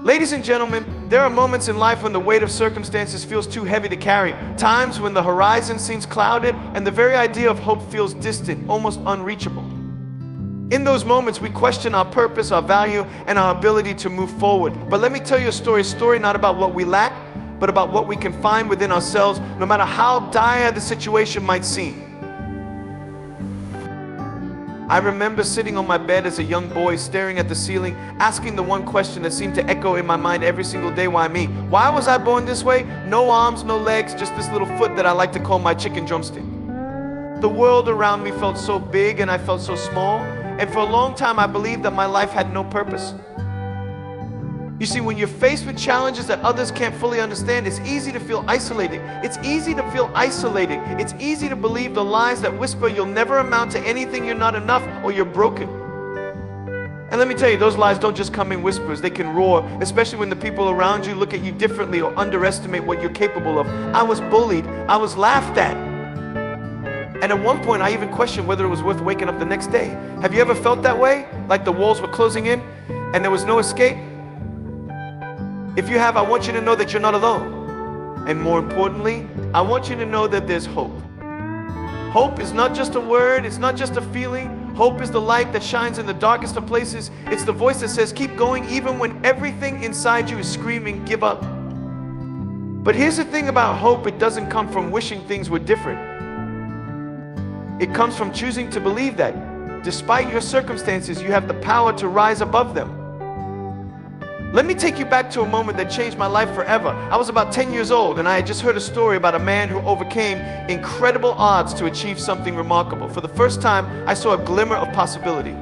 Ladies and gentlemen, there are moments in life when the weight of circumstances feels too heavy to carry. Times when the horizon seems clouded and the very idea of hope feels distant, almost unreachable. In those moments, we question our purpose, our value, and our ability to move forward. But let me tell you a story not about what we lack, but about what we can find within ourselves, no matter how dire the situation might seem. I remember sitting on my bed as a young boy, staring at the ceiling, asking the one question that seemed to echo in my mind every single day: why me? Why was I born this way? No arms, no legs, just this little foot that I like to call my chicken drumstick. The world around me felt so big and I felt so small, and for a long time I believed that my life had no purpose. You see, when you're faced with challenges that others can't fully understand, it's easy to feel isolated. It's easy to feel isolated. It's easy to believe the lies that whisper you'll never amount to anything, you're not enough, or you're broken. And let me tell you, those lies don't just come in whispers. They can roar, especially when the people around you look at you differently or underestimate what you're capable of. I was bullied. I was laughed at. And at one point, I even questioned whether it was worth waking up the next day. Have you ever felt that way? Like the walls were closing in and there was no escape? If you have, I want you to know that you're not alone. And more importantly, I want you to know that there's hope. Hope is not just a word, it's not just a feeling. Hope is the light that shines in the darkest of places. It's the voice that says, keep going even when everything inside you is screaming, give up. But here's the thing about hope: it doesn't come from wishing things were different. It comes from choosing to believe that, despite your circumstances, you have the power to rise above them. Let me take you back to a moment that changed my life forever. I was about 10 years old and I had just heard a story about a man who overcame incredible odds to achieve something remarkable. For the first time, I saw a glimmer of possibility.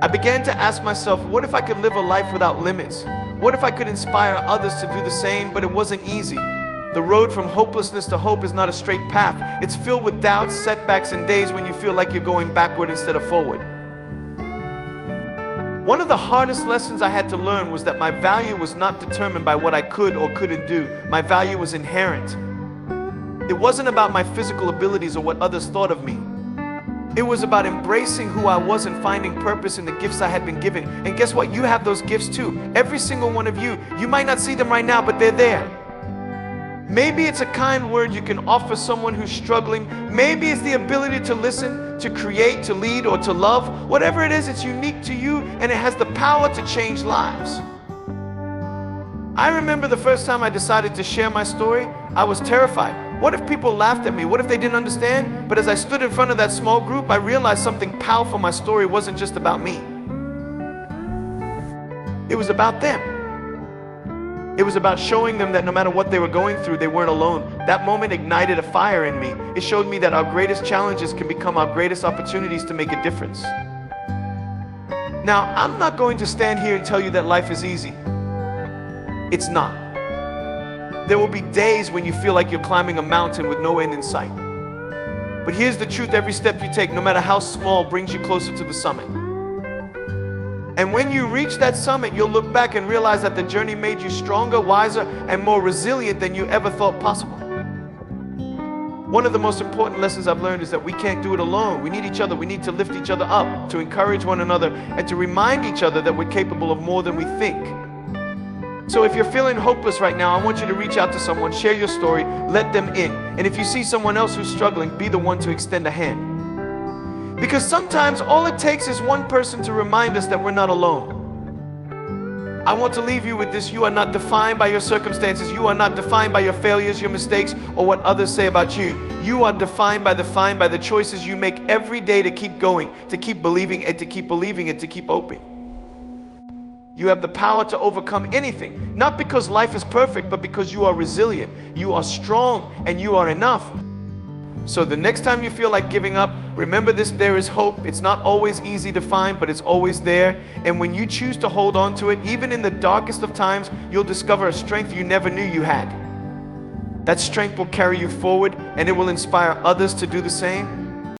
I began to ask myself, what if I could live a life without limits? What if I could inspire others to do the same? But it wasn't easy. The road from hopelessness to hope is not a straight path. It's filled with doubts, setbacks, and days when you feel like you're going backward instead of forward. One of the hardest lessons I had to learn was that my value was not determined by what I could or couldn't do. My value was inherent. It wasn't about my physical abilities or what others thought of me. It was about embracing who I was and finding purpose in the gifts I had been given. And guess what? You have those gifts too. Every single one of you. You might not see them right now, but they're there. Maybe it's a kind word you can offer someone who's struggling. Maybe it's the ability to listen, to create, to lead, or to love. Whatever it is, it's unique to you and it has the power to change lives. I remember the first time I decided to share my story, I was terrified. What if people laughed at me? What if they didn't understand? But as I stood in front of that small group, I realized something powerful. My story wasn't just about me. It was about them. It was about showing them that no matter what they were going through, they weren't alone. That moment ignited a fire in me. It showed me that our greatest challenges can become our greatest opportunities to make a difference. Now, I'm not going to stand here and tell you that life is easy. It's not. There will be days when you feel like you're climbing a mountain with no end in sight. But here's the truth: every step you take, no matter how small, brings you closer to the summit. And when you reach that summit, you'll look back and realize that the journey made you stronger, wiser, and more resilient than you ever thought possible. One of the most important lessons I've learned is that we can't do it alone. We need each other. We need to lift each other up, to encourage one another, and to remind each other that we're capable of more than we think. So if you're feeling hopeless right now, I want you to reach out to someone, share your story, let them in. And if you see someone else who's struggling, be the one to extend a hand. Because sometimes all it takes is one person to remind us that we're not alone. I want to leave you with this: you are not defined by your circumstances. You are not defined by your failures, your mistakes, or what others say about you. You are defined by the choices you make every day to keep going, to keep believing, and to keep believing, and to keep hoping. You have the power to overcome anything, not because life is perfect, but because you are resilient, you are strong, and you are enough. So the next time you feel like giving up, remember this: there is hope. It's not always easy to find, but it's always there. And when you choose to hold on to it, even in the darkest of times, you'll discover a strength you never knew you had. That strength will carry you forward, and it will inspire others to do the same.